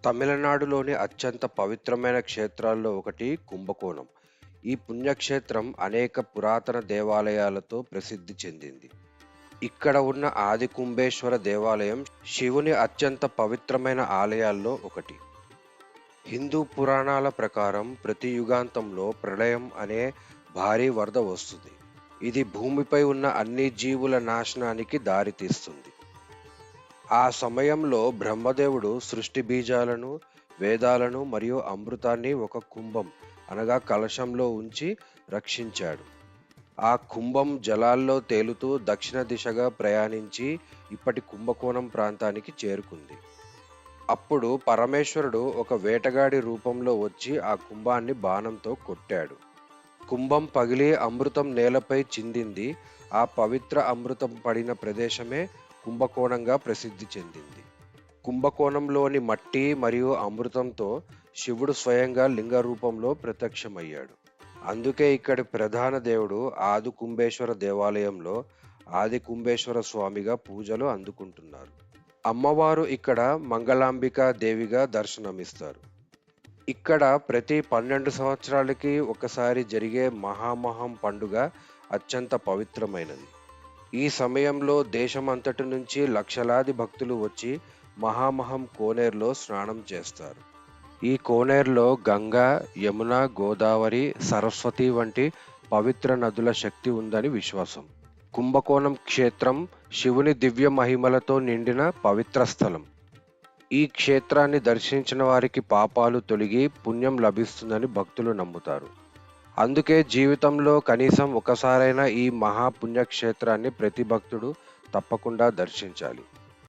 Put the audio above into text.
తమిళనాడులోని అత్యంత పవిత్రమైన క్షేత్రాల్లో ఒకటి కుంభకోణం. ఈ పుణ్యక్షేత్రం అనేక పురాతన దేవాలయాలతో ప్రసిద్ధి చెందింది. ఇక్కడ ఉన్న ఆది కుంభేశ్వర దేవాలయం శివుని అత్యంత పవిత్రమైన ఆలయాల్లో ఒకటి. హిందూ పురాణాల ప్రకారం ప్రతి యుగాంతంలో ప్రళయం అనే భారీ వరద వస్తుంది. ఇది భూమిపై ఉన్న అన్ని జీవుల నాశనానికి దారితీస్తుంది. ఆ సమయంలో బ్రహ్మదేవుడు సృష్టి బీజాలను, వేదాలను మరియు అమృతాన్ని ఒక కుంభం అనగా కలశంలో ఉంచి రక్షించాడు. ఆ కుంభం జలాల్లో తేలుతూ దక్షిణ దిశగా ప్రయాణించి ఇప్పటి కుంభకోణం ప్రాంతానికి చేరుకుంది. అప్పుడు పరమేశ్వరుడు ఒక వేటగాడి రూపంలో వచ్చి ఆ కుంభాన్ని బాణంతో కొట్టాడు. కుంభం పగిలి అమృతం నేలపై చిందింది. ఆ పవిత్ర అమృతం పడిన ప్రదేశమే కుంభకోణంగా ప్రసిద్ధి చెందింది. కుంభకోణంలోని మట్టి మరియు అమృతంతో శివుడు స్వయంగా లింగ రూపంలో ప్రత్యక్షమయ్యాడు. అందుకే ఇక్కడి ప్రధాన దేవుడు ఆది కుంభేశ్వర దేవాలయంలో ఆది కుంభేశ్వర స్వామిగా పూజలు అందుకుంటున్నారు. అమ్మవారు ఇక్కడ మంగళాంబికా దేవిగా దర్శనమిస్తారు. ఇక్కడ ప్రతి 12 సంవత్సరాలకి ఒకసారి జరిగే మహామహం పండుగ అత్యంత పవిత్రమైనది. ఈ సమయంలో దేశమంతటి నుంచి లక్షలాది భక్తులు వచ్చి మహామహం కోనేరులో స్నానం చేస్తారు. ఈ కోనేరులో గంగా, యమున, గోదావరి, సరస్వతి వంటి పవిత్ర నదుల శక్తి ఉందని విశ్వాసం. కుంభకోణం క్షేత్రం శివుని దివ్య మహిమలతో నిండిన పవిత్ర స్థలం. ఈ క్షేత్రాన్ని దర్శించిన వారికి పాపాలు తొలగి పుణ్యం లభిస్తుందని భక్తులు నమ్ముతారు. అందుకే జీవితంలో కనీసం ఒకసారైనా ఈ మహాపుణ్యక్షేత్రాన్ని ప్రతి భక్తుడు తప్పకుండా దర్శించాలి.